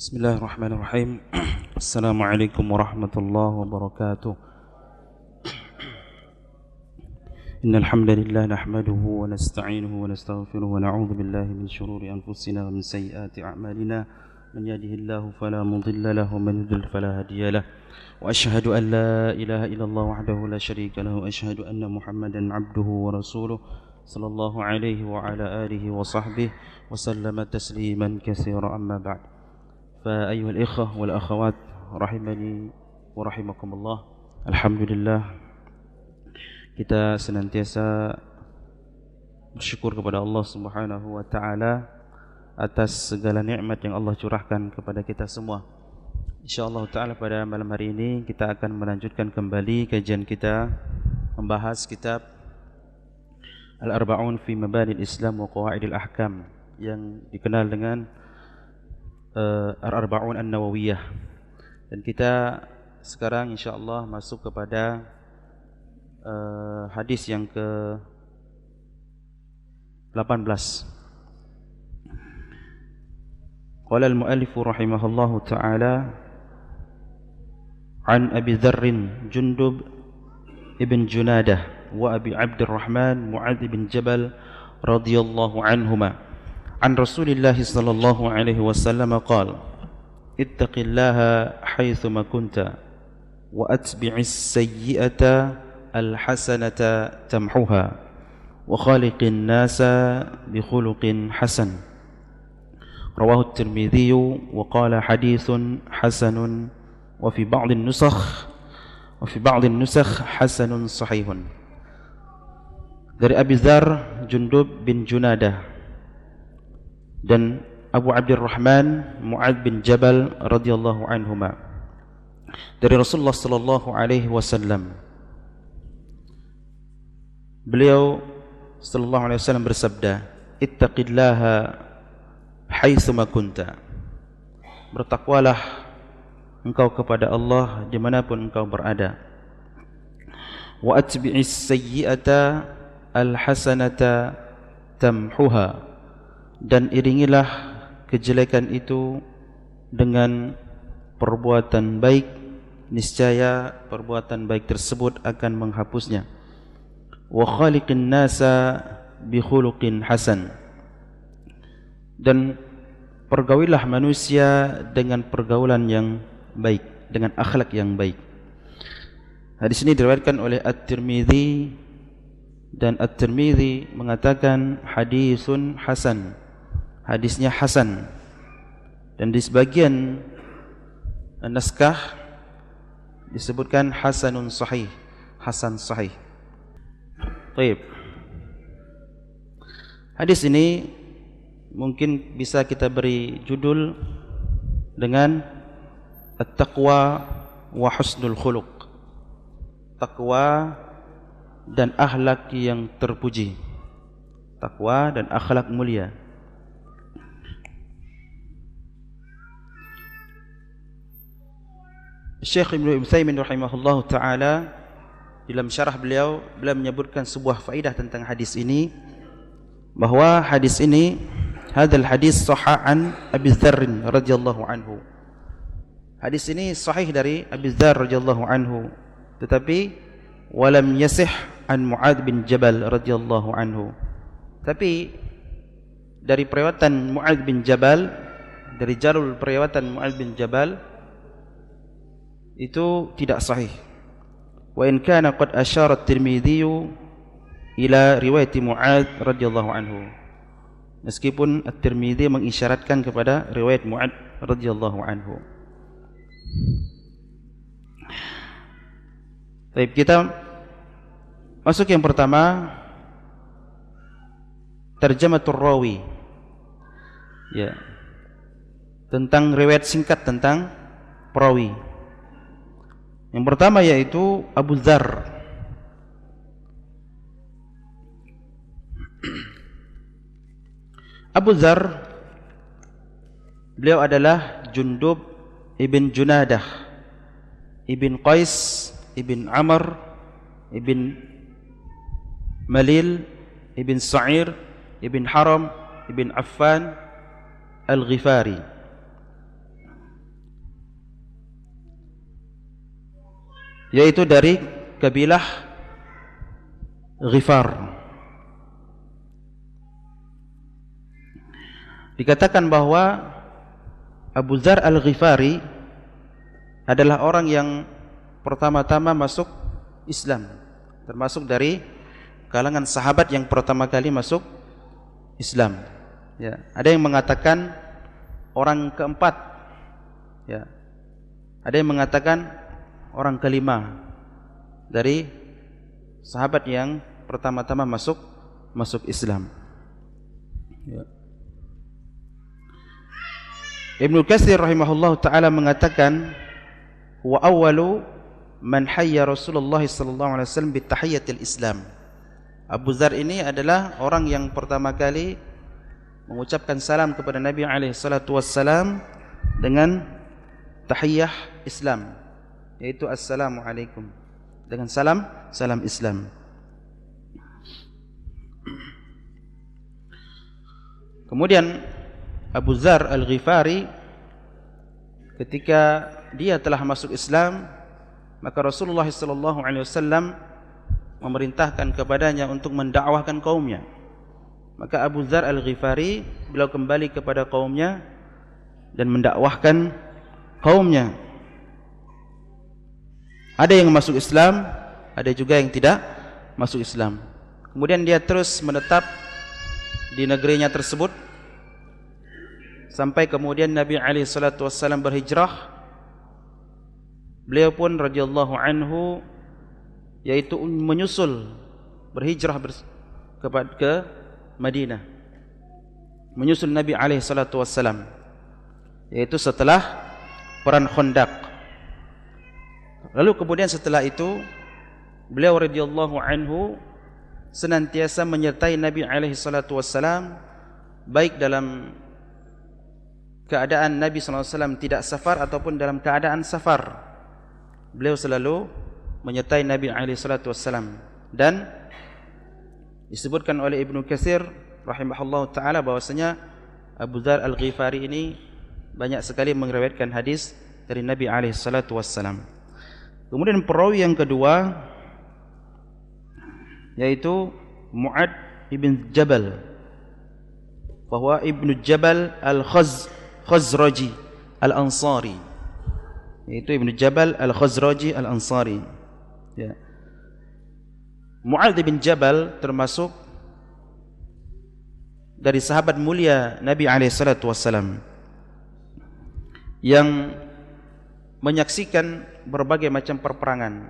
Bismillahirrahmanirrahim. Assalamualaikum warahmatullahi wabarakatuh. Innal hamdalillah nahmaduhu wa nasta'inuhu wa nastaghfiruhu wa na'udzu billahi min shururi anfusina wa min sayyiati a'malina. Man yahdihillahu fala mudilla lahu wa man yudlil fala hadiya lahu. Wa asyhadu an la ilaha illallah wahdahu la syarika lahu wa asyhadu anna Muhammadan 'abduhu wa rasuluhu sallallahu alaihi wa ala alihi wa sahbihi wa sallama tasliman katsiran amma ba'd. فأيها الإخوة والأخوات rahimani wa rahimakumullah. Alhamdulillah, kita senantiasa bersyukur kepada Allah Subhanahu wa taala atas segala nikmat yang Allah curahkan kepada kita semua. Insyaallah taala pada malam hari ini kita akan melanjutkan kembali kajian kita membahas kitab Al-Arba'un fi Mabani al-Islam wa Qawaid al-Ahkam yang dikenal dengan Al-Arba'un An-Nawawiyah. Dan kita sekarang insyaAllah masuk kepada hadis yang ke-18. Qala al-mu'allif rahimahullahu ta'ala an Abi Dharr Jundub ibn Junadah wa Abi Abdurrahman Mu'adz bin Jabal radhiyallahu anhuma عن رسول الله صلى الله عليه وسلم قال اتق الله حيثما كنت وأتبع السيئة الحسنة تمحها وخالق الناس بخلق حسن رواه الترمذي وقال حديث حسن وفي بعض النسخ حسن صحيح. Dari Abi Dharr Jundub bin Junadah dan Abu Abdurrahman Mu'adz bin Jabal radhiyallahu anhuma dari Rasulullah sallallahu alaihi wasallam. Beliau sallallahu alaihi wasallam bersabda, ittaqillaha haitsuma kunta. Bertakwalah engkau kepada Allah dimanapun engkau berada. Wa atbi'is sayyi'ata al-hasanata tamhuha. Dan iringilah kejelekan itu dengan perbuatan baik, niscaya perbuatan baik tersebut akan menghapusnya. Wa khaliqin nasa bi khuluqin hasan. Dan pergaulilah manusia dengan pergaulan yang baik, dengan akhlak yang baik. Hadis ini diriwayatkan oleh At-Tirmidzi dan At-Tirmidzi mengatakan hadisun hasan. Hadisnya hasan, dan di sebagian naskah disebutkan hasanun sahih, hasan sahih. Baik. Hadis ini mungkin bisa kita beri judul dengan at-taqwa wa husnul khuluq. Takwa dan akhlak yang terpuji. Takwa dan akhlak mulia. Syekh Ibnu Utsaimin rahimahullahu taala dalam syarah beliau menyebutkan sebuah faedah tentang hadis ini, bahwa hadis ini hadzal hadis sahih an Abi Dharr radhiyallahu anhu. Hadis ini sahih dari Abi Dharr radhiyallahu anhu, tetapi walam yasih an Mu'adz bin Jabal radhiyallahu anhu. Tapi dari periwayatan Mu'adz bin Jabal, dari jalur periwayatan Mu'adz bin Jabal itu tidak sahih. Wa in kana qad asyara at-Tirmidzi ila riwayat Mu'adz radhiyallahu anhu. Meskipun At-Tirmidzi mengisyaratkan kepada riwayat Mu'adz radhiyallahu anhu. Baik, kita masuk yang pertama, tarjamatur rawi. Ya. Tentang riwayat singkat tentang perawi. Yang pertama yaitu Abu Dharr. Abu Dharr, beliau adalah Jundub ibn Junadah ibn Qais ibn Amr ibn Malil ibn Sa'ir ibn Haram ibn Affan Al-Ghifari. yaitu dari kabilah Ghifar. Dikatakan bahwa Abu Dzar Al-Ghifari adalah orang yang pertama-tama masuk Islam, termasuk dari kalangan sahabat yang pertama kali masuk Islam. Ya, ada yang mengatakan orang keempat, ya, ada yang mengatakan orang kelima dari sahabat yang pertama-tama masuk Islam. Ya. Ibnu Katsir rahimahullah taala mengatakan, wa awwalu man hayya Rasulullah sallallahu alaihi wasallam bi tahiyyatil Islam. Abu Dzar ini adalah orang yang pertama kali mengucapkan salam kepada Nabi alaihi salatu wassalam dengan tahiyyah Islam, yaitu assalamu alaikum, dengan salam Islam. Kemudian Abu Dzar Al-Ghifari ketika dia telah masuk Islam, maka Rasulullah sallallahu alaihi wasallam memerintahkan kepadanya untuk mendakwahkan kaumnya. Maka Abu Dzar Al-Ghifari beliau kembali kepada kaumnya dan mendakwahkan kaumnya. Ada yang masuk Islam, ada juga yang tidak masuk Islam. Kemudian dia terus menetap di negerinya tersebut sampai kemudian Nabi alaihi salatu wassalam berhijrah. Beliau pun radhiyallahu anhu yaitu menyusul berhijrah ke Madinah, menyusul Nabi alaihi salatu wassalam, yaitu setelah perang Khandaq. Lalu kemudian setelah itu beliau radhiyallahu anhu senantiasa menyertai Nabi alaihi salatu wassalam, baik dalam keadaan Nabi sallallahu alaihi wasallam tidak safar ataupun dalam keadaan safar. Beliau selalu menyertai Nabi alaihi salatu wassalam. Dan disebutkan oleh Ibnu Katsir rahimahullah taala bahwasanya Abu Dzar Al-Ghifari ini banyak sekali meriwayatkan hadis dari Nabi alaihi salatu wassalam. Kemudian perawi yang kedua yaitu Mu'ad ibn Jabal, bahwa Ibnu Jabal Al-Khazraji Al-Ansari, yaitu Ibnu Jabal Al-Khazraji Al-Ansari. Ya. Mu'adz bin Jabal termasuk dari sahabat mulia Nabi alaihi salatu wassalam yang menyaksikan berbagai macam perperangan,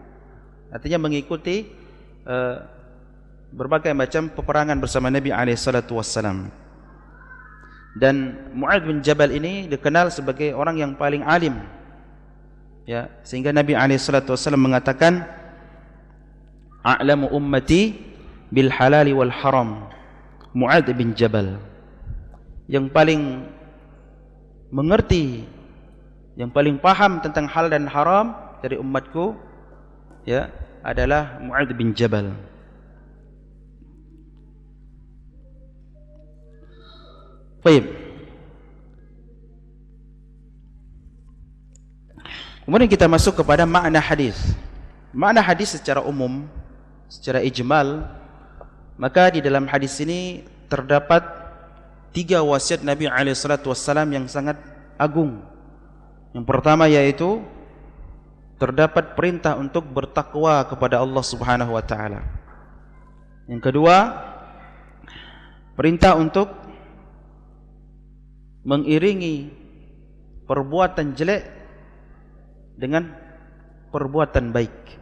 artinya mengikuti berbagai macam peperangan bersama Nabi alaihi salatu wassalam. Dan Mu'adz bin Jabal ini dikenal sebagai orang yang paling alim, ya, sehingga Nabi alaihi salatu wassalam mengatakan, a'lamu ummati bil halali wal haram Mu'adz bin Jabal, yang paling mengerti, yang paling paham tentang hal dan haram dari umatku, ya, adalah Mu'adz bin Jabal. Baik. Kemudian kita masuk kepada makna hadis. Makna hadis secara umum, secara ijmal, maka di dalam hadis ini terdapat 3 wasiat Nabi alaihi salatu wassalam yang sangat agung. Yang pertama yaitu terdapat perintah untuk bertakwa kepada Allah Subhanahu wa taala. Yang kedua, perintah untuk mengiringi perbuatan jelek dengan perbuatan baik,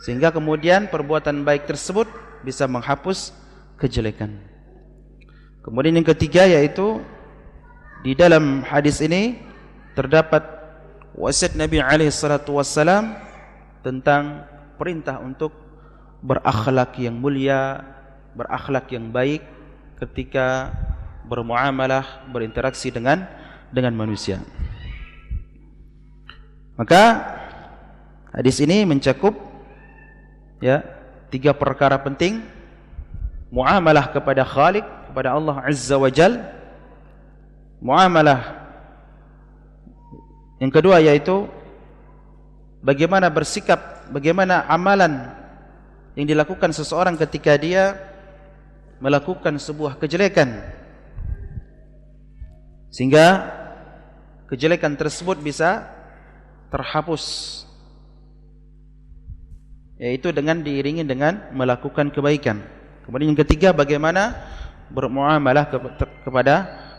sehingga kemudian perbuatan baik tersebut bisa menghapus kejelekan. Kemudian yang ketiga yaitu di dalam hadis ini terdapat wasiat Nabi alaihi salatu wassalam tentang perintah untuk berakhlak yang mulia, berakhlak yang baik ketika bermuamalah, berinteraksi dengan manusia. Maka hadis ini mencakup, ya, 3 perkara penting: muamalah kepada Khaliq, kepada Allah Azza wa Jal; muamalah yang kedua yaitu bagaimana bersikap, bagaimana amalan yang dilakukan seseorang ketika dia melakukan sebuah kejelekan, sehingga kejelekan tersebut bisa terhapus, yaitu dengan diiringi dengan melakukan kebaikan. Kemudian yang ketiga, bagaimana bermuamalah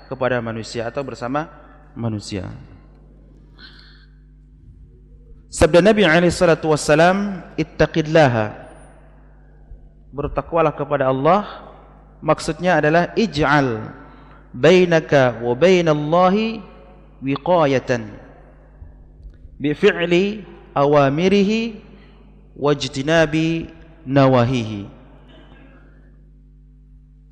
kepada manusia atau bersama manusia. Sabda Nabi SAW, ittaqillaha, bertakwalah kepada Allah, maksudnya adalah ij'al bainaka wa bainallahi wiqayatan bifi'li awamirihi wajtinabi nawahihi.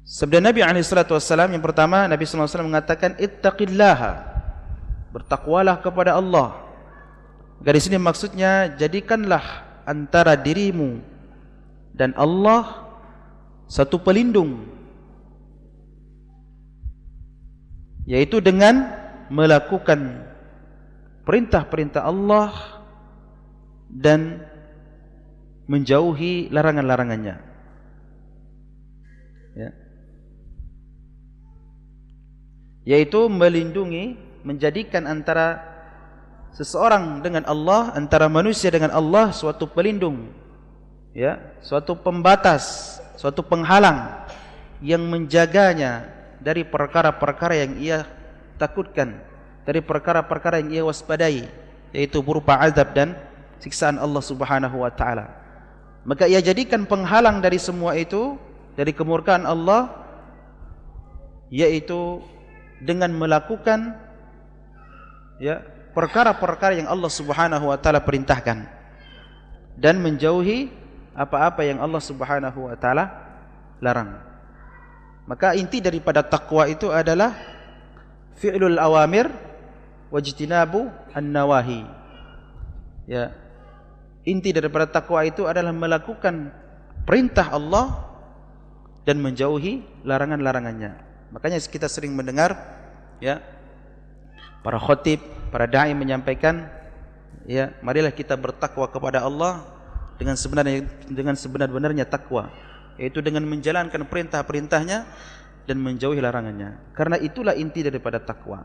Sabda Nabi SAW yang pertama, Nabi SAW mengatakan ittaqillaha, bertakwalah kepada Allah. Di sini maksudnya, jadikanlah antara dirimu dan Allah satu pelindung, yaitu dengan melakukan perintah-perintah Allah dan menjauhi larangan-larangannya. Ya. Yaitu melindungi, menjadikan antara seseorang dengan Allah, antara manusia dengan Allah, suatu pelindung, ya, suatu pembatas, suatu penghalang yang menjaganya dari perkara-perkara yang ia takutkan, dari perkara-perkara yang ia waspadai, yaitu berupa azab dan siksaan Allah Subhanahu wa taala. Maka ia jadikan penghalang dari semua itu, dari kemurkaan Allah, yaitu dengan melakukan, ya, perkara-perkara yang Allah Subhanahu wa taala perintahkan dan menjauhi apa-apa yang Allah Subhanahu wa taala larang. Maka inti daripada takwa itu adalah fi'lul awamir wajtinabu an-nawahi. Ya. Inti daripada takwa itu adalah melakukan perintah Allah dan menjauhi larangan-larangannya. Makanya kita sering mendengar, ya, para khatib, para dai menyampaikan, ya, marilah kita bertakwa kepada Allah dengan sebenar-benarnya takwa, yaitu dengan menjalankan perintah-perintahnya dan menjauhi larangannya. Karena itulah inti daripada takwa.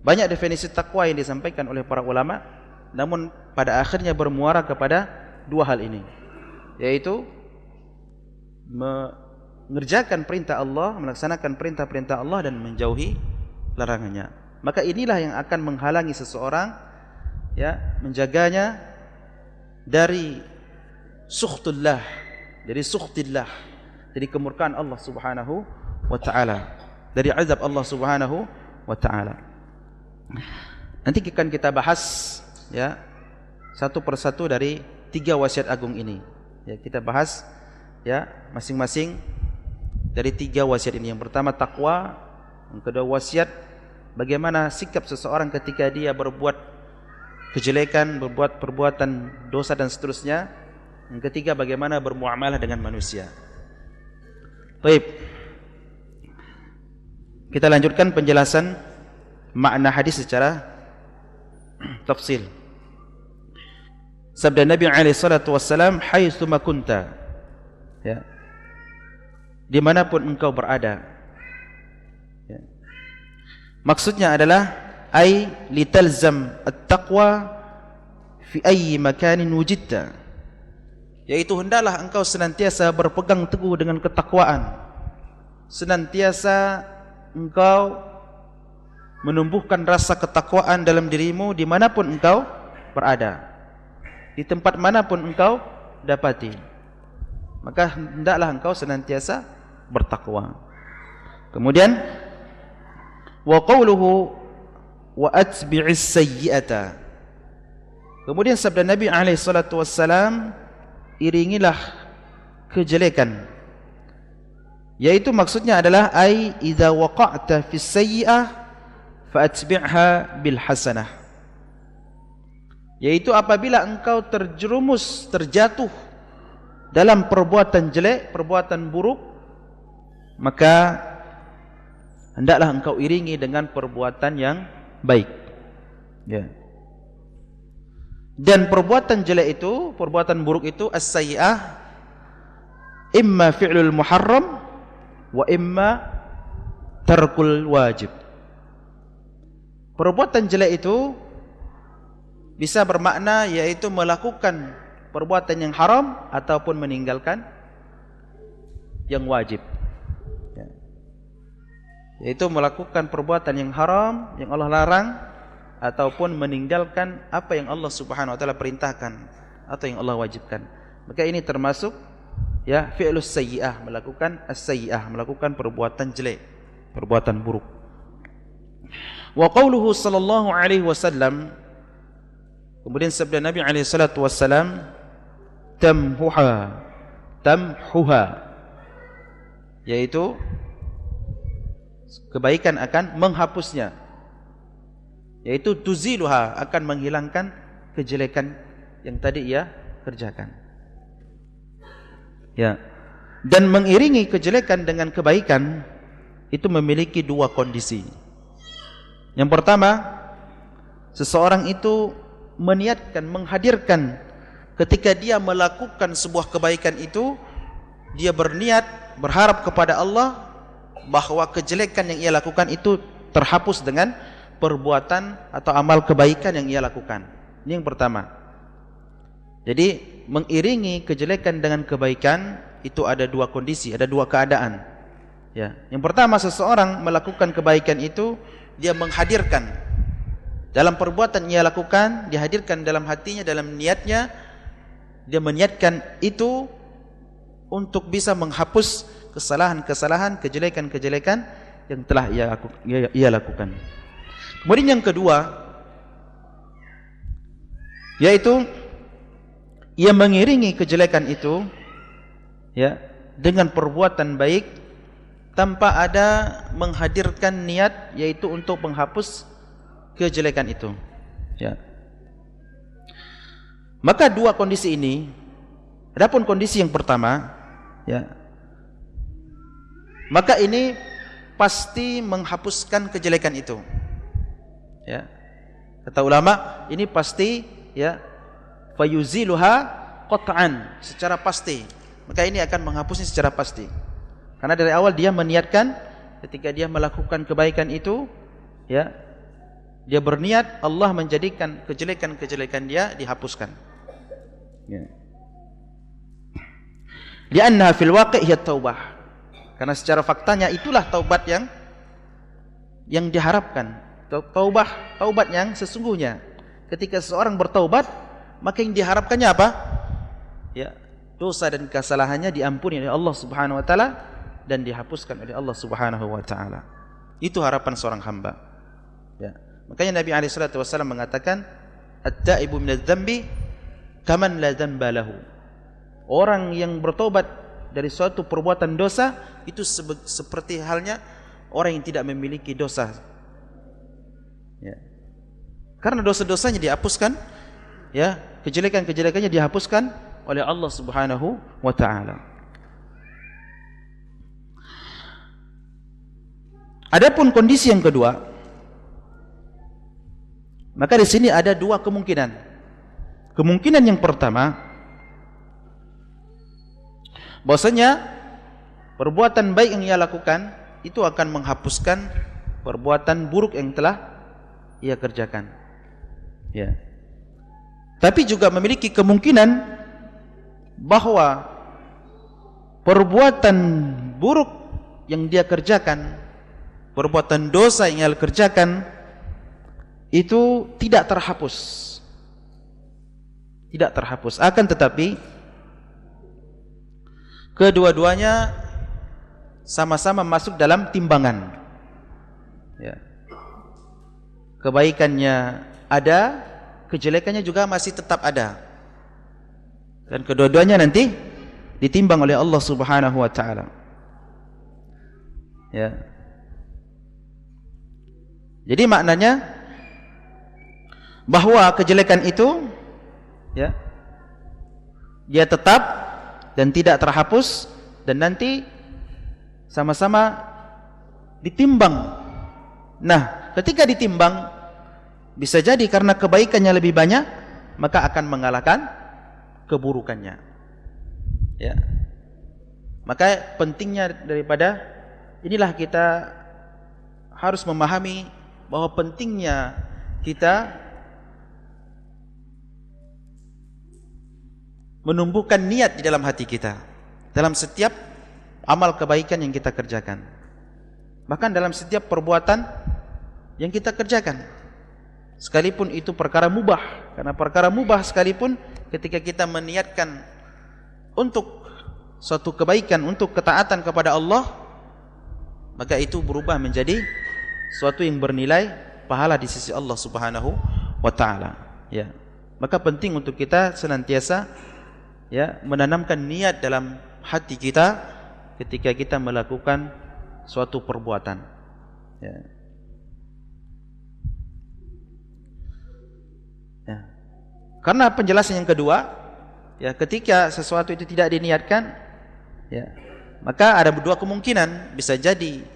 Banyak definisi takwa yang disampaikan oleh para ulama, namun pada akhirnya bermuara kepada dua hal ini, yaitu mengerjakan perintah Allah, melaksanakan perintah-perintah Allah dan menjauhi larangannya. Maka inilah yang akan menghalangi seseorang, ya, menjaganya dari sukhtullah, dari sukhtillah, dari kemurkaan Allah Subhanahu wa taala, dari azab Allah Subhanahu wa taala. Nanti akan kita bahas, ya, satu persatu dari tiga wasiat agung ini. Ya, kita bahas, ya, masing-masing dari tiga wasiat ini. Yang pertama takwa, yang kedua wasiat bagaimana sikap seseorang ketika dia berbuat kejelekan, berbuat perbuatan dosa dan seterusnya. Yang ketiga bagaimana bermuamalah dengan manusia. Baik. Kita lanjutkan penjelasan makna hadis secara tafsil. Sabda Nabi SAW, haitsuma kunta, ya, dimanapun engkau berada, ya. Maksudnya adalah ay litalzam at-taqwa fi ayyi makanin wujidta, yaitu hendaklah engkau senantiasa berpegang teguh dengan ketakwaan, senantiasa engkau menumbuhkan rasa ketakwaan dalam dirimu dimanapun engkau berada, di tempat manapun engkau dapati. Maka hendaklah engkau senantiasa bertakwa. Kemudian wa qawluhu wa atbi'is sayyi'ata. Kemudian sabda Nabi SAW, iringilah kejelekan, yaitu maksudnya adalah ai idza waqa'ta fis sayyi'ah fa atbi'ha bil hasanah, yaitu apabila engkau terjerumus, terjatuh dalam perbuatan jelek, perbuatan buruk, maka hendaklah engkau iringi dengan perbuatan yang baik, ya. Dan perbuatan jelek itu, perbuatan buruk itu as-sayyi'ah imma fi'lul muharram wa imma tarkul wajib. Perbuatan jelek itu bisa bermakna yaitu melakukan perbuatan yang haram ataupun meninggalkan yang wajib. Yaitu melakukan perbuatan yang haram yang Allah larang ataupun meninggalkan apa yang Allah Subhanahu wa taala perintahkan atau yang Allah wajibkan. Maka ini termasuk ya fi'lus sayyi'ah, melakukan as-sayyi'ah, melakukan perbuatan jelek, perbuatan buruk. Wa qauluhu sallallahu alaihi wasallam, kemudian sabda Nabi alaihi salatu wasallam, tamhuha, yaitu kebaikan akan menghapusnya, yaitu tuziluha, akan menghilangkan kejelekan yang tadi ia kerjakan. Ya. Dan mengiringi kejelekan dengan kebaikan itu memiliki dua kondisi. Yang pertama, seseorang itu meniatkan, menghadirkan ketika dia melakukan sebuah kebaikan itu, dia berniat, berharap kepada Allah bahwa kejelekan yang ia lakukan itu terhapus dengan perbuatan atau amal kebaikan yang ia lakukan. Ini yang pertama. Jadi mengiringi kejelekan dengan kebaikan itu ada dua kondisi, ada dua keadaan. Ya. Yang pertama, seseorang melakukan kebaikan itu dia menghadirkan dalam perbuatan yang ia lakukan, dihadirkan dalam hatinya, dalam niatnya, dia meniatkan itu untuk bisa menghapus kesalahan-kesalahan, kejelekan-kejelekan yang telah ia lakukan. Kemudian yang kedua, yaitu ia mengiringi kejelekan itu ya dengan perbuatan baik tanpa ada menghadirkan niat, yaitu untuk menghapus kejelekan itu. Ya. Maka dua kondisi ini, adapun kondisi yang pertama, ya, maka ini pasti menghapuskan kejelekan itu. Ya. Kata ulama, ini pasti ya fayuziluha qat'an, secara pasti. Maka ini akan menghapusnya secara pasti. Karena dari awal dia meniatkan ketika dia melakukan kebaikan itu, ya, dia berniat Allah menjadikan kejelekan-kejelekan dia dihapuskan. Ya. Li'annaha fil waqi' hiya taubah. Karena secara faktanya itulah taubat yang diharapkan. Taubat yang sesungguhnya. Ketika seseorang bertaubat, maka yang diharapkannya apa? Ya, dosa dan kesalahannya diampuni oleh Allah Subhanahu wa taala dan dihapuskan oleh Allah Subhanahu wa taala. Itu harapan seorang hamba. Ya. Makanya Nabi alaihi salatu wasallam mengatakan, "At-taibu minadz-dzambi kaman la dzamba lahu." Orang yang bertobat dari suatu perbuatan dosa itu seperti halnya orang yang tidak memiliki dosa. Ya. Karena dosa-dosanya dihapuskan, ya, kejelekan-kejelekannya dihapuskan oleh Allah Subhanahu wa taala. Adapun kondisi yang kedua, maka di sini ada dua kemungkinan. Kemungkinan yang pertama, bahwasanya perbuatan baik yang ia lakukan itu akan menghapuskan perbuatan buruk yang telah ia kerjakan. Ya. Tapi juga memiliki kemungkinan bahwa perbuatan buruk yang dia kerjakan, perbuatan dosa yang ia kerjakan itu tidak terhapus. Tidak terhapus. Akan tetapi kedua-duanya sama-sama masuk dalam timbangan. Ya. Kebaikannya ada, kejelekannya juga masih tetap ada. Dan kedua-duanya nanti ditimbang oleh Allah Subhanahu wa taala. Ya. Jadi maknanya bahwa kejelekan itu, ya, dia tetap dan tidak terhapus, dan nanti sama-sama ditimbang. Nah, ketika ditimbang, bisa jadi karena kebaikannya lebih banyak, maka akan mengalahkan keburukannya. Ya. Maka pentingnya daripada inilah kita harus memahami bahwa pentingnya kita menumbuhkan niat di dalam hati kita dalam setiap amal kebaikan yang kita kerjakan, bahkan dalam setiap perbuatan yang kita kerjakan, sekalipun itu perkara mubah. Karena perkara mubah sekalipun ketika kita meniatkan untuk suatu kebaikan, untuk ketaatan kepada Allah, maka itu berubah menjadi suatu yang bernilai pahala di sisi Allah Subhanahu wa taala. Ya. Maka penting untuk kita senantiasa ya menanamkan niat dalam hati kita ketika kita melakukan suatu perbuatan. Ya. Ya. Karena penjelasan yang kedua, ya, ketika sesuatu itu tidak diniatkan, ya, maka ada dua kemungkinan. Bisa jadi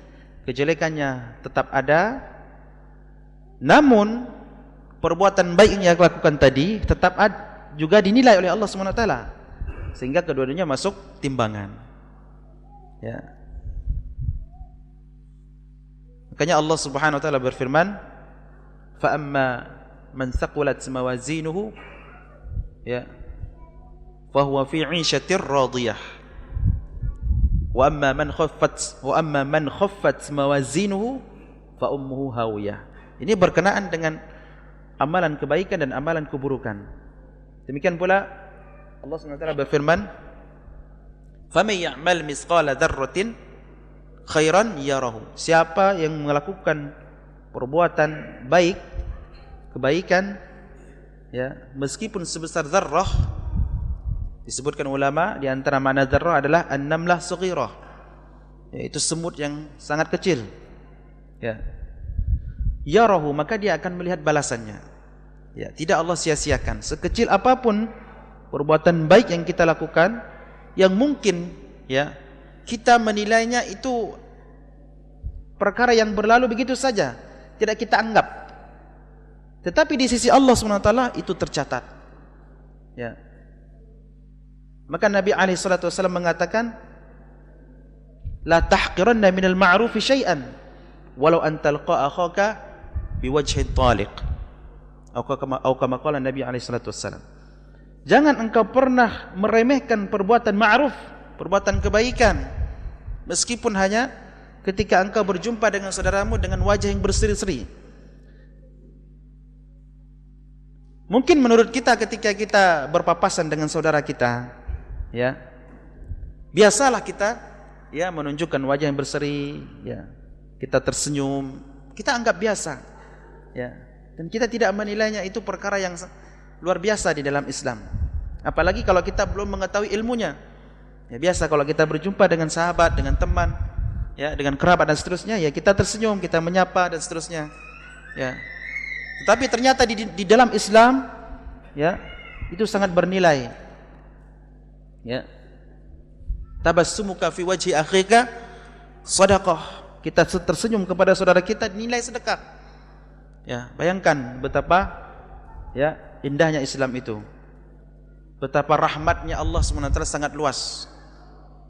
kejelekannya tetap ada, namun perbuatan baik yang dia lakukan tadi tetap juga dinilai oleh Allah SWT, sehingga kedua-duanya masuk timbangan. Ya. Makanya Allah Subhanahu wa taala berfirman, fa amma man thaqulat mawazinuhu, ya, fahuwa fi 'ishatir radiyah, wa amma man khaffat mawazinuhu fa ummuhu hawiyah. Ini berkenaan dengan amalan kebaikan dan amalan keburukan. Demikian pula Allah SWT berfirman, faman ya'mal misqala dzarratin khairan yarahu. Siapa yang melakukan perbuatan baik, kebaikan, ya, meskipun sebesar zarrah. Disebutkan ulama di antara makna dzarrah adalah an-namlah saghirah, yaitu semut yang sangat kecil. Ya. Yarahu, maka dia akan melihat balasannya. Ya, tidak Allah sia-siakan. Sekecil apapun perbuatan baik yang kita lakukan, yang mungkin ya kita menilainya itu perkara yang berlalu begitu saja, tidak kita anggap. Tetapi di sisi Allah SWT itu tercatat. Ya. Maka Nabi SAW mengatakan, la tahqiranna minal ma'rufi syai'an walau an talqa akhaka biwajhin taliq. Atau kama qala Nabi SAW. Jangan engkau pernah meremehkan perbuatan ma'ruf, perbuatan kebaikan, meskipun hanya ketika engkau berjumpa dengan saudaramu dengan wajah yang berseri-seri. Mungkin menurut kita ketika kita berpapasan dengan saudara kita, ya, biasalah kita ya menunjukkan wajah yang berseri, ya, kita tersenyum, kita anggap biasa, ya, dan kita tidak menilainya itu perkara yang luar biasa di dalam Islam. Apalagi kalau kita belum mengetahui ilmunya. Ya, biasa kalau kita berjumpa dengan sahabat, dengan teman, ya, dengan kerabat dan seterusnya, ya kita tersenyum, kita menyapa dan seterusnya, ya. Tetapi ternyata di dalam Islam, ya, itu sangat bernilai. Ya. Tabassumuka fi wajhi akhika shadaqah. Kita tersenyum kepada saudara kita nilai sedekah. Ya, bayangkan betapa ya indahnya Islam itu. Betapa rahmatnya Allah SWT sangat luas.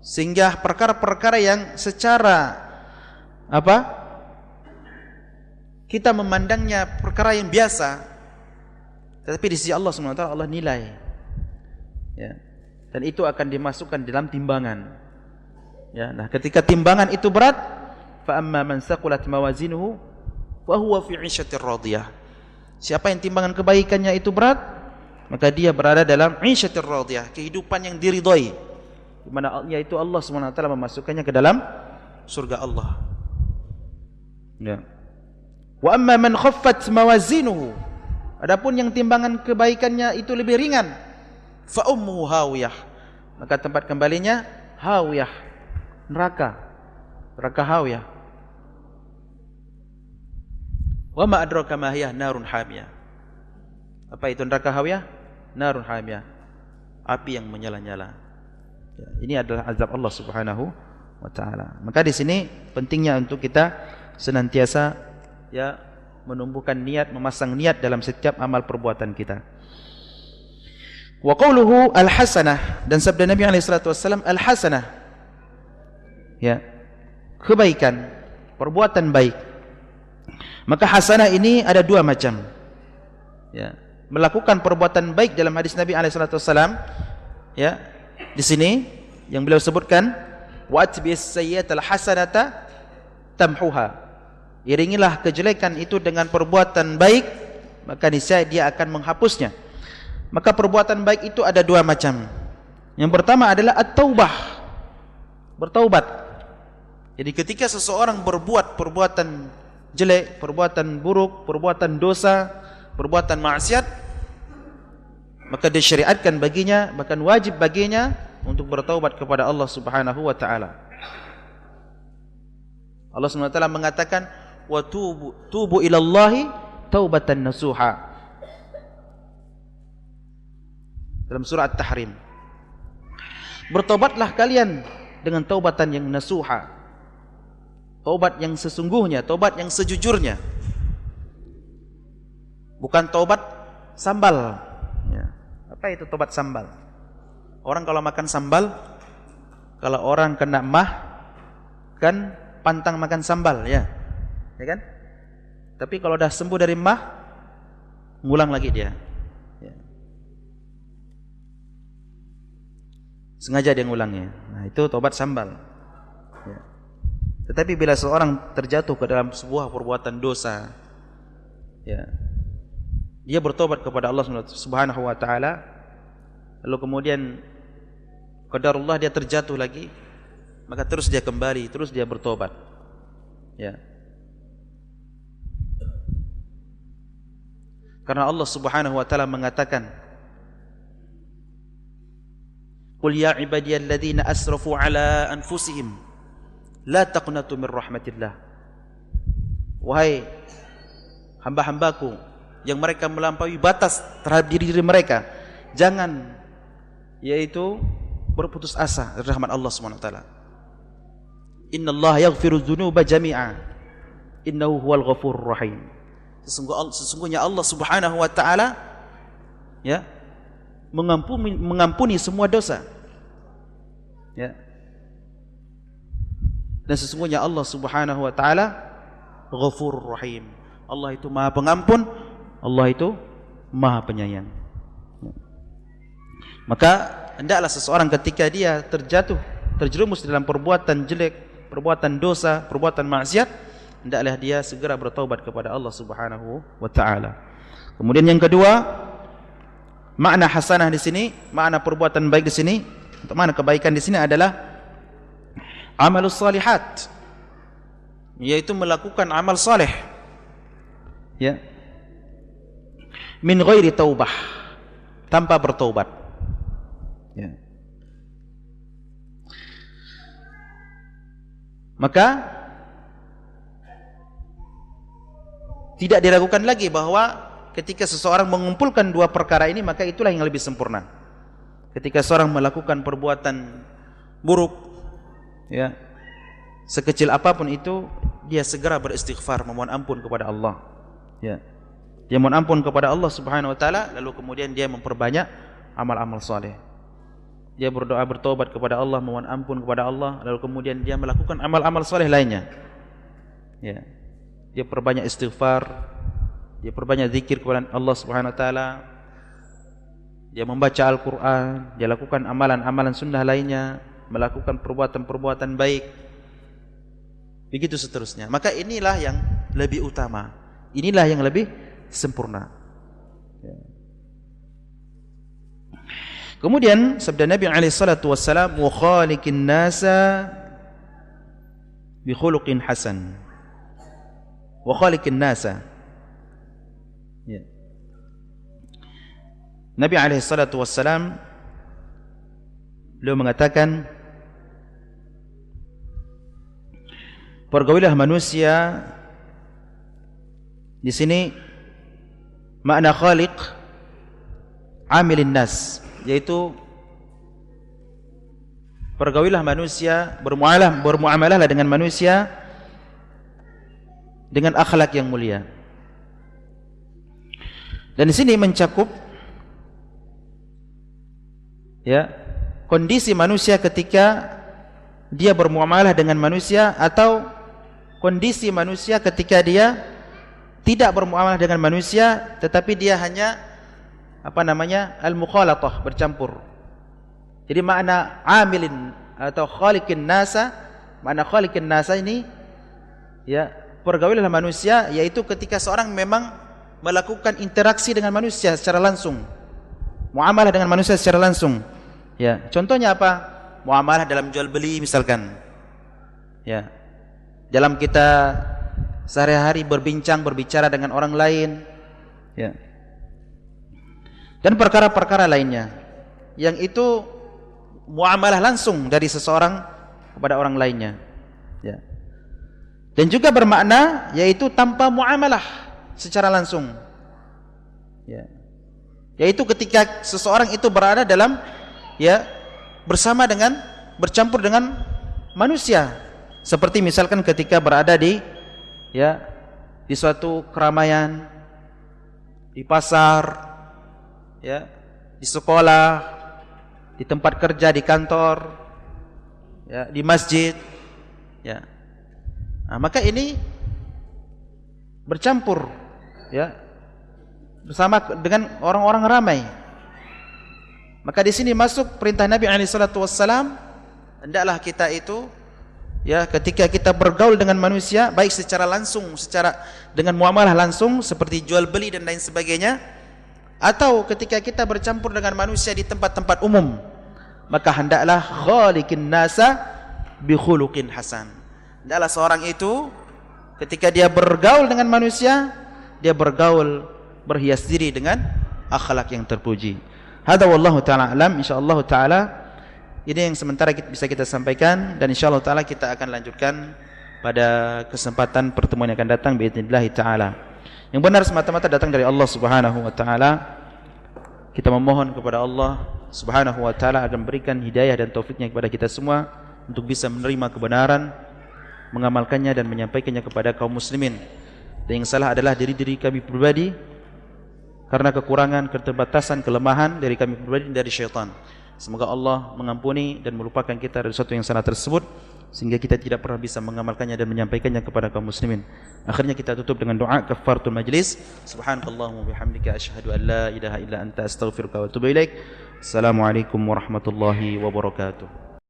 Sehingga perkara-perkara yang secara apa? Kita memandangnya perkara yang biasa, tetapi di sisi Allah SWT Allah nilai. Ya. Dan itu akan dimasukkan dalam timbangan. Ya, nah ketika timbangan itu berat, fa amma man saqulat mawazinuhu fa huwa fi 'ishatir radiyah. Siapa yang timbangan kebaikannya itu berat, maka dia berada dalam 'ishatir radiyah, kehidupan yang diridhai, di mana yaitu Allah SWT memasukkannya ke dalam surga Allah. Ya. Wa amma man khaffat mawazinuhu, adapun yang timbangan kebaikannya itu lebih ringan, fa ummuhu hawiyah, maka tempat kembalinya hawiyah, neraka hawiyah. Wa ma adraka ma hiya narun hamiyah. Apa itu neraka hawiyah? Narun hamiyah, api yang menyala-nyala. Ya, ini adalah azab Allah Subhanahu wa taala. Maka di sini pentingnya untuk kita senantiasa ya menumbuhkan niat, memasang niat dalam setiap amal perbuatan kita. Wa qawluhu al-hasanah, dan sabda Nabi alaihi salatu wasallam al-hasanah, ya, kebaikan, perbuatan baik. Maka hasanah ini ada dua macam, ya. Melakukan perbuatan baik dalam hadis Nabi alaihi salatu wasallam, ya, di sini yang beliau sebutkan wa atbis sayyi'atal hasanata tamhuha, iringilah kejelekan itu dengan perbuatan baik, maka niscaya dia akan menghapusnya. Maka perbuatan baik itu ada dua macam. Yang pertama adalah at-taubah, bertaubat. Jadi ketika seseorang berbuat perbuatan jelek, perbuatan buruk, perbuatan dosa, perbuatan maksiat, maka disyariatkan baginya, bahkan wajib baginya untuk bertaubat kepada Allah Subhanahu wa taala. Allah Subhanahu wa taala mengatakan wa tubu ilallahi taubatan nasuha dalam surah At-Tahrim. Bertobatlah kalian dengan taubatan yang nasuha, taubat yang sesungguhnya, taubat yang sejujurnya, bukan taubat sambal, ya. Apa itu taubat sambal? Orang kalau makan sambal, kalau orang kena mah kan pantang makan sambal, ya, ya kan? Tapi kalau dah sembuh dari mah, ngulang lagi dia, ya. Sengaja dia ngulangnya. Nah, itu taubat sambal, ya. Tetapi bila seorang terjatuh ke dalam sebuah perbuatan dosa, ya, dia bertobat kepada Allah Subhanahu wa taala, lalu kemudian qadarullah dia terjatuh lagi, maka terus dia kembali, terus dia bertobat, ya. Karena Allah Subhanahu wa taala mengatakan, qul ya ibadiyalladzina asrafu ala anfusihim la taqnatu min rahmatillah. Wahai hamba-hambaku yang mereka melampaui batas terhadap diri mereka, jangan, yaitu berputus asa dari rahmat Allah Subhanahu wa taala. Innallaha yaghfiru dzunuba jami'a innahu huwal ghafurur rahim. Sesungguhnya Allah Subhanahu wa taala, ya, mengampuni semua dosa, ya. Dan sesungguhnya Allah Subhanahu wa taala Ghafurur Rahim. Allah itu Maha Pengampun, Allah itu Maha Penyayang. Maka hendaklah seseorang ketika dia terjerumus dalam perbuatan jelek, perbuatan dosa, perbuatan maksiat, hendaklah dia segera bertaubat kepada Allah Subhanahu wa taala. Kemudian yang kedua, makna hasanah di sini, makna perbuatan baik di sini, untuk makna kebaikan di sini adalah amalus salihat, yaitu melakukan amal saleh, ya, min ghairi taubah, tanpa bertaubat, ya. Maka tidak diragukan lagi bahwa ketika seseorang mengumpulkan dua perkara ini, maka itulah yang lebih sempurna. Ketika seorang melakukan perbuatan buruk, ya, sekecil apapun itu, dia segera beristighfar, memohon ampun kepada Allah, ya. Dia mohon ampun kepada Allah Subhanahu wa taala, lalu kemudian dia memperbanyak amal-amal saleh. Dia berdoa, bertobat kepada Allah, memohon ampun kepada Allah, lalu kemudian dia melakukan amal-amal saleh lainnya, ya. Dia perbanyak istighfar, dia perbanyak zikir kepada Allah Subhanahu wa taala, dia membaca Al-Qur'an, dia lakukan amalan-amalan sunnah lainnya, melakukan perbuatan-perbuatan baik, begitu seterusnya. Maka inilah yang lebih utama, inilah yang lebih sempurna. Kemudian sabda Nabi alaihi salatu wassalam, wa khaliqin nasa bi khuluqin hasan. Wa khaliqin nasa, ya. Nabi alaihi salatu wassalam beliau mengatakan, pergaulilah manusia. Di sini makna khaliq amilin nas, yaitu pergaulilah manusia, bermuamalah dengan manusia dengan akhlak yang mulia. Dan di sini mencakup ya, kondisi manusia ketika dia bermuamalah dengan manusia, atau kondisi manusia ketika dia tidak bermuamalah dengan manusia tetapi dia hanya al-mukhalatah, bercampur. Jadi makna amilin atau khaliqin nasa, makna khaliqin nasa ini ya, pergaulan manusia, yaitu ketika seorang memang melakukan interaksi dengan manusia secara langsung, muamalah dengan manusia secara langsung. Ya, contohnya apa? Muamalah dalam jual beli misalkan. Ya. Dalam kita sehari-hari berbicara dengan orang lain, ya. Dan perkara-perkara lainnya yang itu muamalah langsung dari seseorang kepada orang lainnya. Ya. Dan juga bermakna yaitu tanpa muamalah secara langsung. Ya. Yaitu ketika seseorang itu berada dalam, ya, bersama dengan, bercampur dengan manusia, seperti misalkan ketika berada di, ya, di suatu keramaian, di pasar, ya, di sekolah, di tempat kerja, di kantor, ya, di masjid, ya. Nah, maka ini bercampur, ya, bersama dengan orang-orang ramai. Maka di sini masuk perintah Nabi SAW, hendaklah kita itu, ya, ketika kita bergaul dengan manusia, baik secara langsung, secara dengan muamalah langsung seperti jual beli dan lain sebagainya, atau ketika kita bercampur dengan manusia di tempat-tempat umum, maka hendaklah khaliqin nasa bi khuluqin hasan. Hendaklah seorang itu ketika dia bergaul dengan manusia, dia bergaul, berhias diri dengan akhlak yang terpuji. Hada wallahu ta'ala alam. InsyaAllah ta'ala ini yang sementara bisa kita sampaikan, dan insyaAllah ta'ala kita akan lanjutkan pada kesempatan pertemuan yang akan datang biidznillah ta'ala. Yang benar semata-mata datang dari Allah subhanahu wa ta'ala. Kita memohon kepada Allah subhanahu wa ta'ala agar memberikan hidayah dan taufiknya kepada kita semua untuk bisa menerima kebenaran, mengamalkannya dan menyampaikannya kepada kaum muslimin. Dan yang salah adalah diri-diri kami pribadi, karena kekurangan, keterbatasan, kelemahan dari kami pribadi dan dari syaitan. Semoga Allah mengampuni dan melupakan kita dari sesuatu yang salah tersebut, sehingga kita tidak pernah bisa mengamalkannya dan menyampaikannya kepada kaum muslimin. Akhirnya kita tutup dengan doa kafaratul majlis. Subhanakallahumma bihamdika asyhadu an la ilaha illa anta astaghfiruka wa atubu ilaik. Assalamualaikum warahmatullahi wabarakatuh.